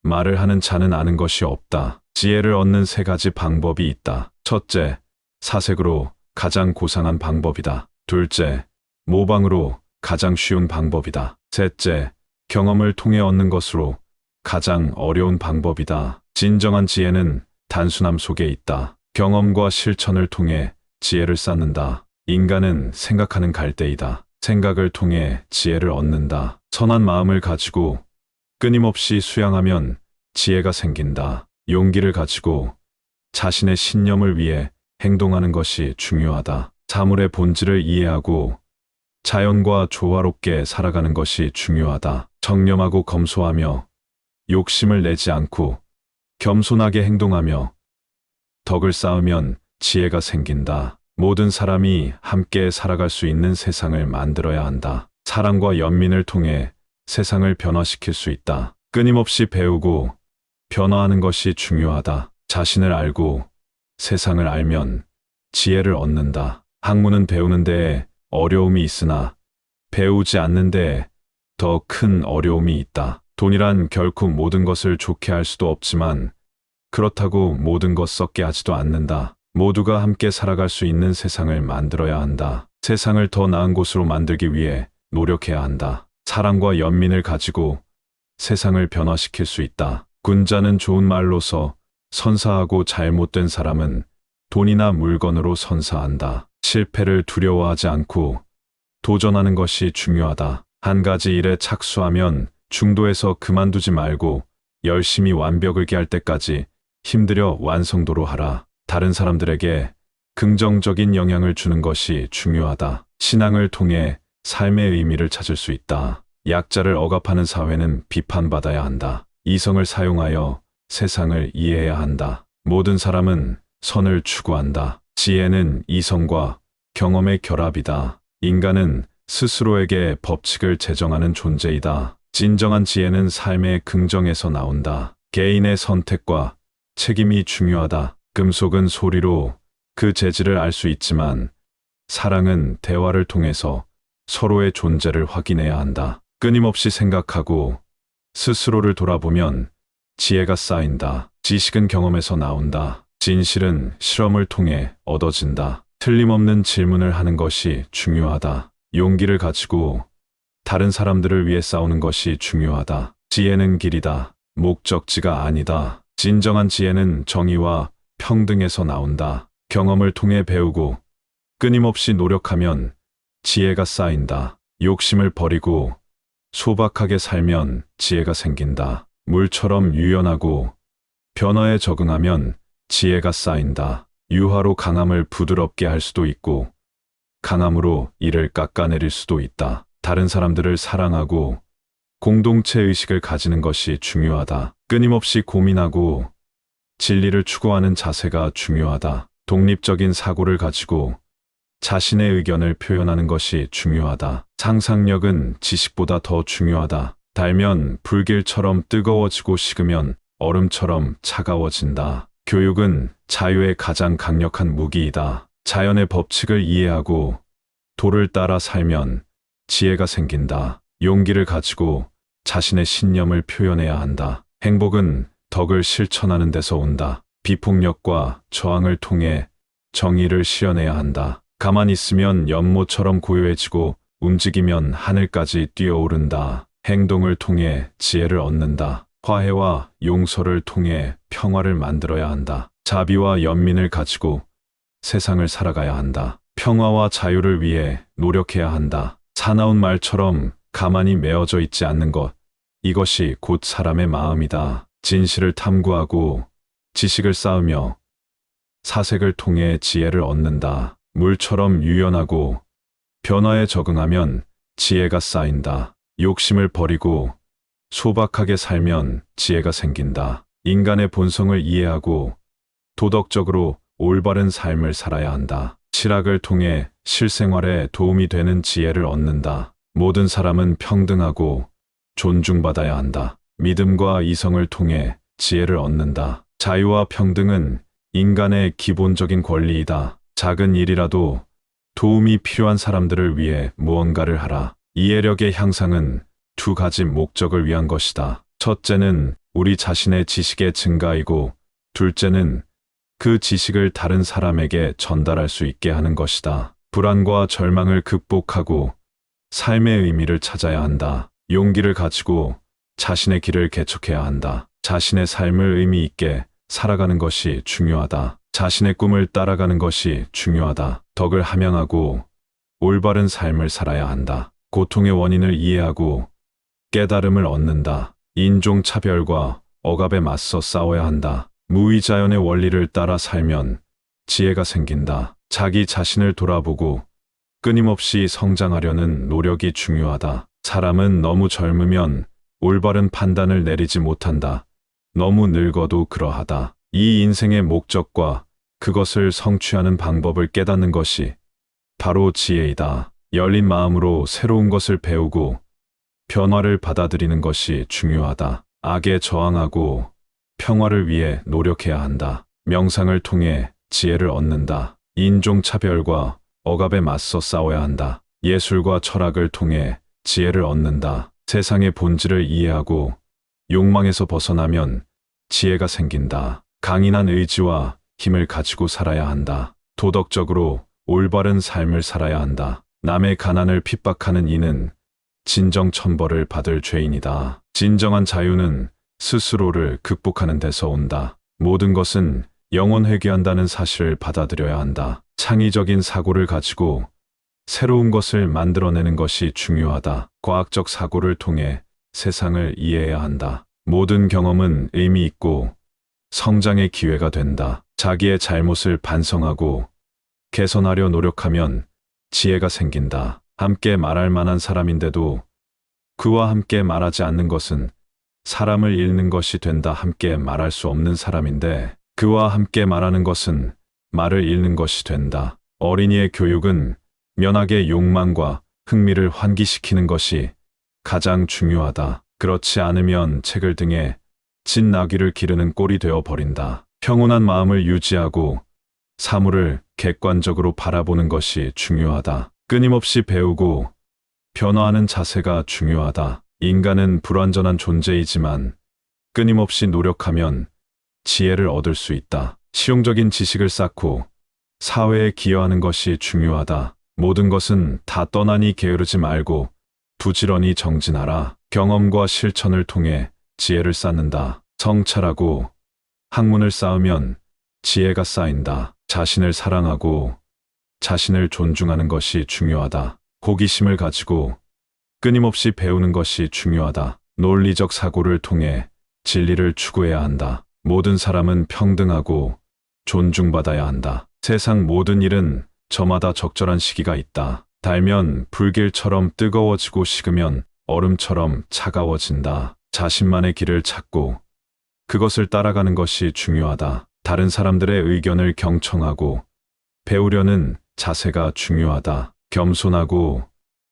말을 하는 자는 아는 것이 없다. 지혜를 얻는 세 가지 방법이 있다. 첫째, 사색으로 가장 고상한 방법이다. 둘째, 모방으로 가장 쉬운 방법이다. 셋째, 경험을 통해 얻는 것으로 가장 어려운 방법이다. 진정한 지혜는 단순함 속에 있다. 경험과 실천을 통해 지혜를 쌓는다. 인간은 생각하는 갈대이다. 생각을 통해 지혜를 얻는다. 선한 마음을 가지고 끊임없이 수양하면 지혜가 생긴다. 용기를 가지고 자신의 신념을 위해 행동하는 것이 중요하다. 사물의 본질을 이해하고 자연과 조화롭게 살아가는 것이 중요하다. 청렴하고 검소하며 욕심을 내지 않고 겸손하게 행동하며 덕을 쌓으면 지혜가 생긴다. 모든 사람이 함께 살아갈 수 있는 세상을 만들어야 한다. 사랑과 연민을 통해 세상을 변화시킬 수 있다. 끊임없이 배우고 변화하는 것이 중요하다. 자신을 알고 세상을 알면 지혜를 얻는다. 학문은 배우는 데에 어려움이 있으나 배우지 않는 데에 더 큰 어려움이 있다. 돈이란 결코 모든 것을 좋게 할 수도 없지만 그렇다고 모든 것 썩게 하지도 않는다. 모두가 함께 살아갈 수 있는 세상을 만들어야 한다. 세상을 더 나은 곳으로 만들기 위해 노력해야 한다. 사랑과 연민을 가지고 세상을 변화시킬 수 있다. 군자는 좋은 말로서 선사하고 잘못된 사람은 돈이나 물건으로 선사한다. 실패를 두려워하지 않고 도전하는 것이 중요하다. 한 가지 일에 착수하면 중도에서 그만두지 말고 열심히 완벽을 기할 때까지 힘들여 완성도로 하라. 다른 사람들에게 긍정적인 영향을 주는 것이 중요하다. 신앙을 통해 삶의 의미를 찾을 수 있다. 약자를 억압하는 사회는 비판받아야 한다. 이성을 사용하여 세상을 이해해야 한다. 모든 사람은 선을 추구한다. 지혜는 이성과 경험의 결합이다. 인간은 스스로에게 법칙을 제정하는 존재이다. 진정한 지혜는 삶의 긍정에서 나온다. 개인의 선택과 책임이 중요하다. 금속은 소리로 그 재질을 알 수 있지만 사랑은 대화를 통해서 서로의 존재를 확인해야 한다. 끊임없이 생각하고 스스로를 돌아보면 지혜가 쌓인다. 지식은 경험에서 나온다. 진실은 실험을 통해 얻어진다. 틀림없는 질문을 하는 것이 중요하다. 용기를 가지고 다른 사람들을 위해 싸우는 것이 중요하다. 지혜는 길이다. 목적지가 아니다. 진정한 지혜는 정의와 평등에서 나온다. 경험을 통해 배우고 끊임없이 노력하면 지혜가 쌓인다. 욕심을 버리고 소박하게 살면 지혜가 생긴다. 물처럼 유연하고 변화에 적응하면 지혜가 쌓인다. 유화로 강함을 부드럽게 할 수도 있고 강함으로 이를 깎아내릴 수도 있다. 다른 사람들을 사랑하고 공동체 의식을 가지는 것이 중요하다. 끊임없이 고민하고 진리를 추구하는 자세가 중요하다. 독립적인 사고를 가지고 자신의 의견을 표현하는 것이 중요하다. 상상력은 지식보다 더 중요하다. 달면 불길처럼 뜨거워지고 식으면 얼음처럼 차가워진다. 교육은 자유의 가장 강력한 무기이다. 자연의 법칙을 이해하고 도를 따라 살면 지혜가 생긴다. 용기를 가지고 자신의 신념을 표현해야 한다. 행복은 덕을 실천하는 데서 온다. 비폭력과 저항을 통해 정의를 실현해야 한다. 가만히 있으면 연못처럼 고요해지고 움직이면 하늘까지 뛰어오른다. 행동을 통해 지혜를 얻는다. 화해와 용서를 통해 평화를 만들어야 한다. 자비와 연민을 가지고 세상을 살아가야 한다. 평화와 자유를 위해 노력해야 한다. 사나운 말처럼 가만히 메어져 있지 않는 것, 이것이 곧 사람의 마음이다. 진실을 탐구하고 지식을 쌓으며 사색을 통해 지혜를 얻는다. 물처럼 유연하고 변화에 적응하면 지혜가 쌓인다. 욕심을 버리고 소박하게 살면 지혜가 생긴다. 인간의 본성을 이해하고 도덕적으로 올바른 삶을 살아야 한다. 실학을 통해 실생활에 도움이 되는 지혜를 얻는다. 모든 사람은 평등하고 존중받아야 한다. 믿음과 이성을 통해 지혜를 얻는다. 자유와 평등은 인간의 기본적인 권리이다. 작은 일이라도 도움이 필요한 사람들을 위해 무언가를 하라. 이해력의 향상은 두 가지 목적을 위한 것이다. 첫째는 우리 자신의 지식의 증가이고, 둘째는 그 지식을 다른 사람에게 전달할 수 있게 하는 것이다. 불안과 절망을 극복하고 삶의 의미를 찾아야 한다. 용기를 가지고 자신의 길을 개척해야 한다. 자신의 삶을 의미 있게 살아가는 것이 중요하다. 자신의 꿈을 따라가는 것이 중요하다. 덕을 함양하고 올바른 삶을 살아야 한다. 고통의 원인을 이해하고 깨달음을 얻는다. 인종차별과 억압에 맞서 싸워야 한다. 무의자연의 원리를 따라 살면 지혜가 생긴다. 자기 자신을 돌아보고 끊임없이 성장하려는 노력이 중요하다. 사람은 너무 젊으면 올바른 판단을 내리지 못한다. 너무 늙어도 그러하다. 이 인생의 목적과 그것을 성취하는 방법을 깨닫는 것이 바로 지혜이다. 열린 마음으로 새로운 것을 배우고 변화를 받아들이는 것이 중요하다. 악에 저항하고 평화를 위해 노력해야 한다. 명상을 통해 지혜를 얻는다. 인종차별과 억압에 맞서 싸워야 한다. 예술과 철학을 통해 지혜를 얻는다. 세상의 본질을 이해하고 욕망에서 벗어나면 지혜가 생긴다. 강인한 의지와 힘을 가지고 살아야 한다. 도덕적으로 올바른 삶을 살아야 한다. 남의 가난을 핍박하는 이는 진정 천벌을 받을 죄인이다. 진정한 자유는 스스로를 극복하는 데서 온다. 모든 것은 영원 회귀한다는 사실을 받아들여야 한다. 창의적인 사고를 가지고 새로운 것을 만들어내는 것이 중요하다. 과학적 사고를 통해 세상을 이해해야 한다. 모든 경험은 의미 있고 성장의 기회가 된다. 자기의 잘못을 반성하고 개선하려 노력하면 지혜가 생긴다. 함께 말할 만한 사람인데도 그와 함께 말하지 않는 것은 사람을 잃는 것이 된다. 함께 말할 수 없는 사람인데 그와 함께 말하는 것은 말을 잃는 것이 된다. 어린이의 교육은 면학의 욕망과 흥미를 환기시키는 것이 가장 중요하다. 그렇지 않으면 책을 등에 진 나귀를 기르는 꼴이 되어 버린다. 평온한 마음을 유지하고 사물을 객관적으로 바라보는 것이 중요하다. 끊임없이 배우고 변화하는 자세가 중요하다. 인간은 불완전한 존재이지만 끊임없이 노력하면 지혜를 얻을 수 있다. 실용적인 지식을 쌓고 사회에 기여하는 것이 중요하다. 모든 것은 다 떠나니 게으르지 말고 부지런히 정진하라. 경험과 실천을 통해 지혜를 쌓는다. 성찰하고 학문을 쌓으면 지혜가 쌓인다. 자신을 사랑하고 자신을 존중하는 것이 중요하다. 호기심을 가지고 끊임없이 배우는 것이 중요하다. 논리적 사고를 통해 진리를 추구해야 한다. 모든 사람은 평등하고 존중받아야 한다. 세상 모든 일은 저마다 적절한 시기가 있다. 달면 불길처럼 뜨거워지고 식으면 얼음처럼 차가워진다. 자신만의 길을 찾고 그것을 따라가는 것이 중요하다. 다른 사람들의 의견을 경청하고 배우려는 자세가 중요하다. 겸손하고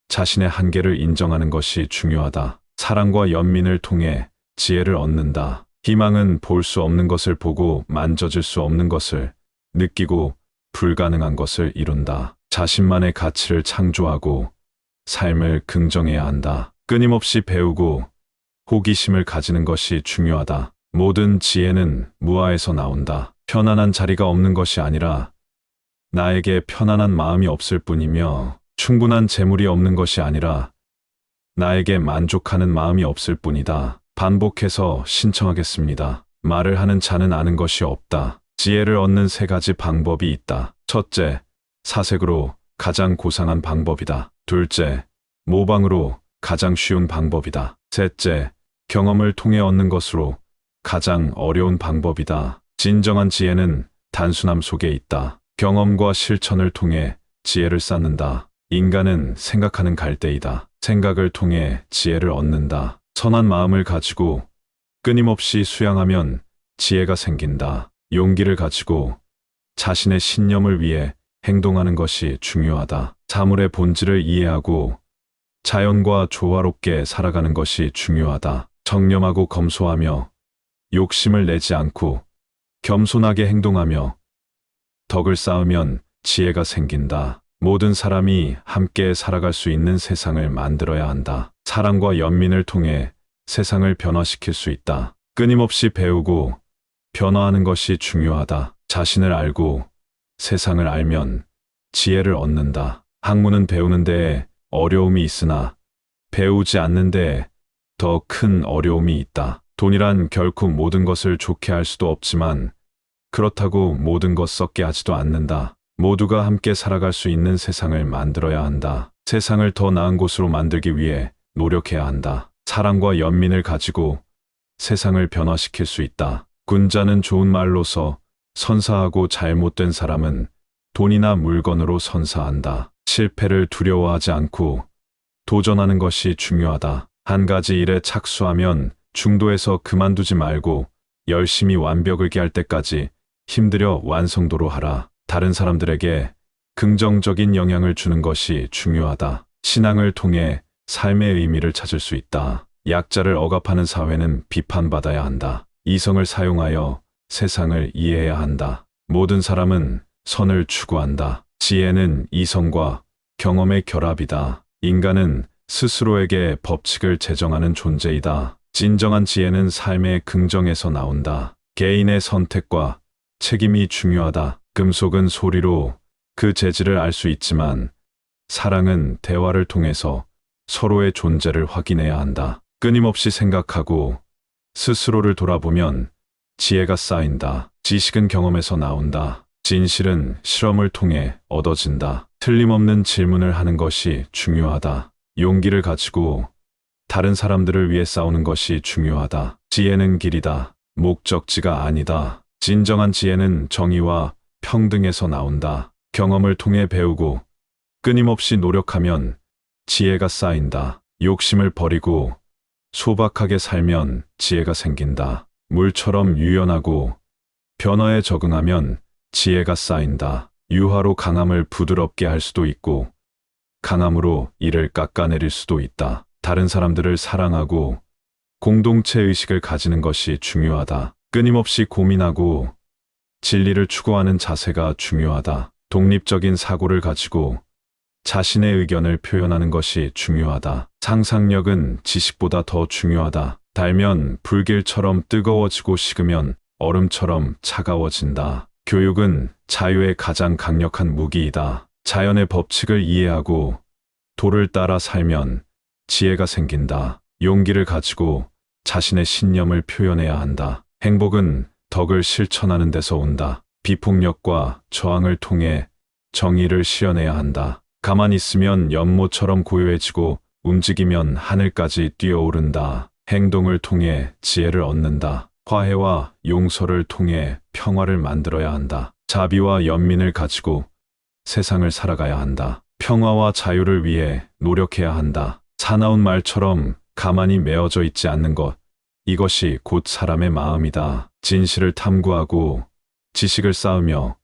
자신의 한계를 인정하는 것이 중요하다. 사랑과 연민을 통해 지혜를 얻는다. 희망은 볼 수 없는 것을 보고 만져질 수 없는 것을 느끼고 불가능한 것을 이룬다. 자신만의 가치를 창조하고 삶을 긍정해야 한다. 끊임없이 배우고 호기심을 가지는 것이 중요하다. 모든 지혜는 무아에서 나온다. 편안한 자리가 없는 것이 아니라 나에게 편안한 마음이 없을 뿐이며 충분한 재물이 없는 것이 아니라 나에게 만족하는 마음이 없을 뿐이다. 반복해서 신청하겠습니다. 말을 하는 자는 아는 것이 없다. 지혜를 얻는 세 가지 방법이 있다. 첫째, 사색으로 가장 고상한 방법이다. 둘째, 모방으로 가장 쉬운 방법이다. 셋째, 경험을 통해 얻는 것으로 가장 어려운 방법이다. 진정한 지혜는 단순함 속에 있다. 경험과 실천을 통해 지혜를 쌓는다. 인간은 생각하는 갈대이다. 생각을 통해 지혜를 얻는다. 선한 마음을 가지고 끊임없이 수양하면 지혜가 생긴다. 용기를 가지고 자신의 신념을 위해 행동하는 것이 중요하다. 사물의 본질을 이해하고 자연과 조화롭게 살아가는 것이 중요하다. 청렴하고 검소하며 욕심을 내지 않고 겸손하게 행동하며 덕을 쌓으면 지혜가 생긴다. 모든 사람이 함께 살아갈 수 있는 세상을 만들어야 한다. 사랑과 연민을 통해 세상을 변화시킬 수 있다. 끊임없이 배우고 변화하는 것이 중요하다. 자신을 알고 세상을 알면 지혜를 얻는다. 학문은 배우는 데에 어려움이 있으나 배우지 않는 데에 더 큰 어려움이 있다. 돈이란 결코 모든 것을 좋게 할 수도 없지만 그렇다고 모든 것 썩게 하지도 않는다. 모두가 함께 살아갈 수 있는 세상을 만들어야 한다. 세상을 더 나은 곳으로 만들기 위해 노력해야 한다. 사랑과 연민을 가지고 세상을 변화시킬 수 있다. 군자는 좋은 말로서 선사하고 잘못된 사람은 돈이나 물건으로 선사한다. 실패를 두려워하지 않고 도전하는 것이 중요하다. 한 가지 일에 착수하면 중도에서 그만두지 말고 열심히 완벽을 기할 때까지 힘들여 완성도로 하라. 다른 사람들에게 긍정적인 영향을 주는 것이 중요하다. 신앙을 통해 삶의 의미를 찾을 수 있다. 약자를 억압하는 사회는 비판받아야 한다. 이성을 사용하여 세상을 이해해야 한다. 모든 사람은 선을 추구한다. 지혜는 이성과 경험의 결합이다. 인간은 스스로에게 법칙을 제정하는 존재이다. 진정한 지혜는 삶의 긍정에서 나온다. 개인의 선택과 책임이 중요하다. 금속은 소리로 그 재질을 알 수 있지만 사랑은 대화를 통해서 서로의 존재를 확인해야 한다. 끊임없이 생각하고 스스로를 돌아보면 지혜가 쌓인다. 지식은 경험에서 나온다. 진실은 실험을 통해 얻어진다. 틀림없는 질문을 하는 것이 중요하다. 용기를 가지고 다른 사람들을 위해 싸우는 것이 중요하다. 지혜는 길이다. 목적지가 아니다. 진정한 지혜는 정의와 평등에서 나온다. 경험을 통해 배우고 끊임없이 노력하면 지혜가 쌓인다. 욕심을 버리고 소박하게 살면 지혜가 생긴다. 물처럼 유연하고 변화에 적응하면 지혜가 쌓인다. 유화로 강함을 부드럽게 할 수도 있고 강함으로 이를 깎아내릴 수도 있다. 다른 사람들을 사랑하고 공동체 의식을 가지는 것이 중요하다. 끊임없이 고민하고 진리를 추구하는 자세가 중요하다. 독립적인 사고를 가지고 자신의 의견을 표현하는 것이 중요하다. 상상력은 지식보다 더 중요하다. 달면 불길처럼 뜨거워지고 식으면 얼음처럼 차가워진다. 교육은 자유의 가장 강력한 무기이다. 자연의 법칙을 이해하고 도를 따라 살면 지혜가 생긴다. 용기를 가지고 자신의 신념을 표현해야 한다. 행복은 덕을 실천하는 데서 온다. 비폭력과 저항을 통해 정의를 실현해야 한다. 가만히 있으면 연못처럼 고요해지고 움직이면 하늘까지 뛰어오른다. 행동을 통해 지혜를 얻는다. 화해와 용서를 통해 평화를 만들어야 한다. 자비와 연민을 가지고 세상을 살아가야 한다. 평화와 자유를 위해 노력해야 한다. 사나운 말처럼 가만히 메어져 있지 않는 것, 이것이 곧 사람의 마음이다. 진실을 탐구하고 지식을 쌓으며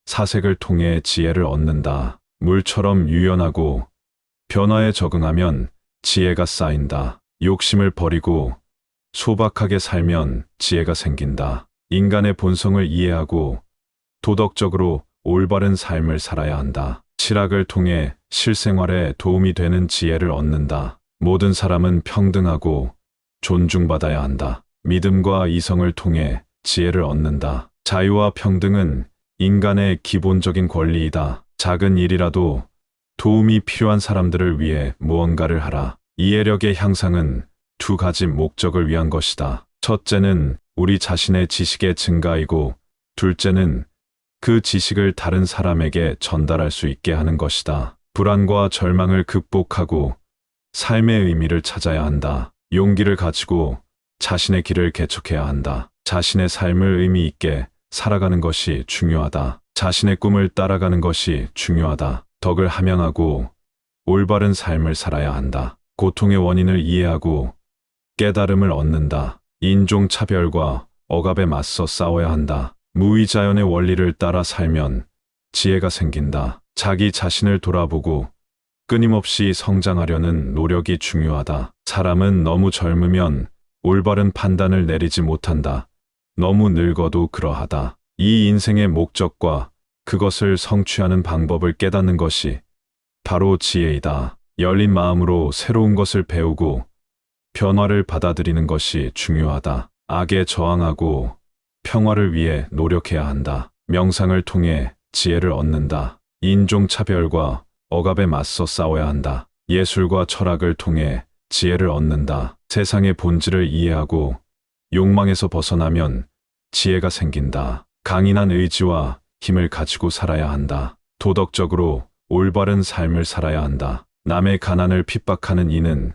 사색을 통해 지혜를 얻는다. 물처럼 유연하고 변화에 적응하면 지혜가 쌓인다. 욕심을 버리고 소박하게 살면 지혜가 생긴다. 인간의 본성을 이해하고 도덕적으로 올바른 삶을 살아야 한다. 실학을 통해 실생활에 도움이 되는 지혜를 얻는다. 모든 사람은 평등하고 존중받아야 한다. 믿음과 이성을 통해 지혜를 얻는다. 자유와 평등은 인간의 기본적인 권리이다. 작은 일이라도 도움이 필요한 사람들을 위해 무언가를 하라. 이해력의 향상은 두 가지 목적을 위한 것이다. 첫째는 우리 자신의 지식의 증가이고 둘째는 그 지식을 다른 사람에게 전달할 수 있게 하는 것이다. 불안과 절망을 극복하고 삶의 의미를 찾아야 한다. 용기를 가지고 자신의 길을 개척해야 한다. 자신의 삶을 의미 있게 살아가는 것이 중요하다. 자신의 꿈을 따라가는 것이 중요하다. 덕을 함양하고 올바른 삶을 살아야 한다. 고통의 원인을 이해하고 깨달음을 얻는다. 인종차별과 억압에 맞서 싸워야 한다. 무의자연의 원리를 따라 살면 지혜가 생긴다. 자기 자신을 돌아보고 끊임없이 성장하려는 노력이 중요하다. 사람은 너무 젊으면 올바른 판단을 내리지 못한다. 너무 늙어도 그러하다. 이 인생의 목적과 그것을 성취하는 방법을 깨닫는 것이 바로 지혜이다. 열린 마음으로 새로운 것을 배우고 변화를 받아들이는 것이 중요하다. 악에 저항하고 평화를 위해 노력해야 한다. 명상을 통해 지혜를 얻는다. 인종차별과 억압에 맞서 싸워야 한다. 예술과 철학을 통해 지혜를 얻는다. 세상의 본질을 이해하고 욕망에서 벗어나면 지혜가 생긴다. 강인한 의지와 힘을 가지고 살아야 한다. 도덕적으로 올바른 삶을 살아야 한다. 남의 가난을 핍박하는 이는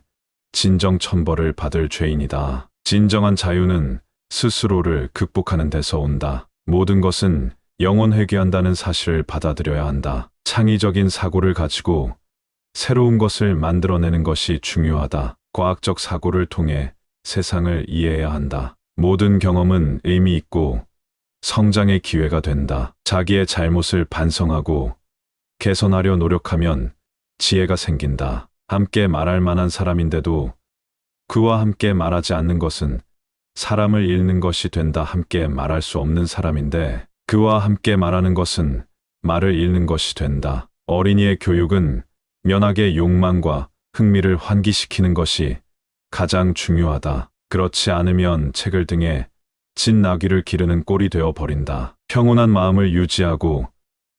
진정 천벌을 받을 죄인이다. 진정한 자유는 스스로를 극복하는 데서 온다. 모든 것은 영원 회귀한다는 사실을 받아들여야 한다. 창의적인 사고를 가지고 새로운 것을 만들어내는 것이 중요하다. 과학적 사고를 통해 세상을 이해해야 한다. 모든 경험은 의미 있고 성장의 기회가 된다. 자기의 잘못을 반성하고 개선하려 노력하면 지혜가 생긴다. 함께 말할 만한 사람인데도 그와 함께 말하지 않는 것은 사람을 잃는 것이 된다. 함께 말할 수 없는 사람인데 그와 함께 말하는 것은 말을 잃는 것이 된다. 어린이의 교육은 면학의 욕망과 흥미를 환기시키는 것이 가장 중요하다. 그렇지 않으면 책을 등에 진 나귀를 기르는 꼴이 되어 버린다. 평온한 마음을 유지하고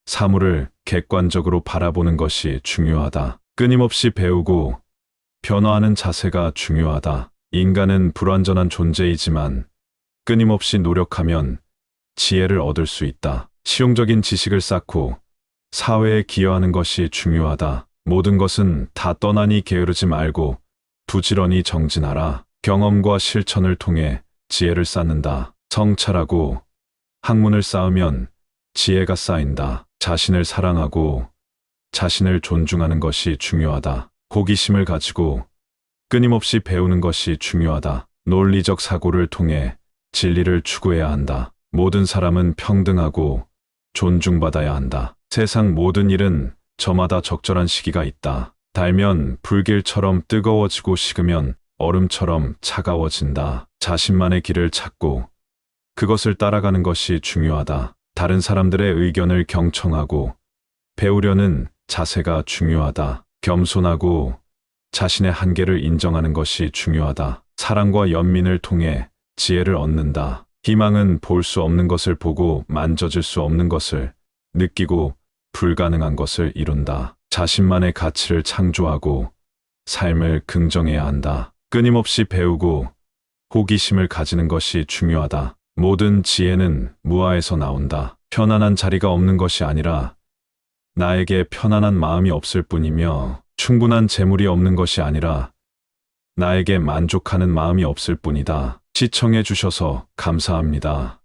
사물을 객관적으로 바라보는 것이 중요하다. 끊임없이 배우고 변화하는 자세가 중요하다. 인간은 불완전한 존재이지만 끊임없이 노력하면 지혜를 얻을 수 있다. 실용적인 지식을 쌓고 사회에 기여하는 것이 중요하다. 모든 것은 다 떠나니 게으르지 말고 부지런히 정진하라. 경험과 실천을 통해 지혜를 쌓는다. 성찰하고 학문을 쌓으면 지혜가 쌓인다. 자신을 사랑하고 자신을 존중하는 것이 중요하다. 호기심을 가지고 끊임없이 배우는 것이 중요하다. 논리적 사고를 통해 진리를 추구해야 한다. 모든 사람은 평등하고 존중받아야 한다. 세상 모든 일은 저마다 적절한 시기가 있다. 달면 불길처럼 뜨거워지고 식으면 얼음처럼 차가워진다. 자신만의 길을 찾고 그것을 따라가는 것이 중요하다. 다른 사람들의 의견을 경청하고 배우려는 자세가 중요하다. 겸손하고 자신의 한계를 인정하는 것이 중요하다. 사랑과 연민을 통해 지혜를 얻는다. 희망은 볼 수 없는 것을 보고 만져질 수 없는 것을 느끼고 불가능한 것을 이룬다. 자신만의 가치를 창조하고 삶을 긍정해야 한다. 끊임없이 배우고 호기심을 가지는 것이 중요하다. 모든 지혜는 무아에서 나온다. 편안한 자리가 없는 것이 아니라 나에게 편안한 마음이 없을 뿐이며 충분한 재물이 없는 것이 아니라 나에게 만족하는 마음이 없을 뿐이다. 시청해 주셔서 감사합니다.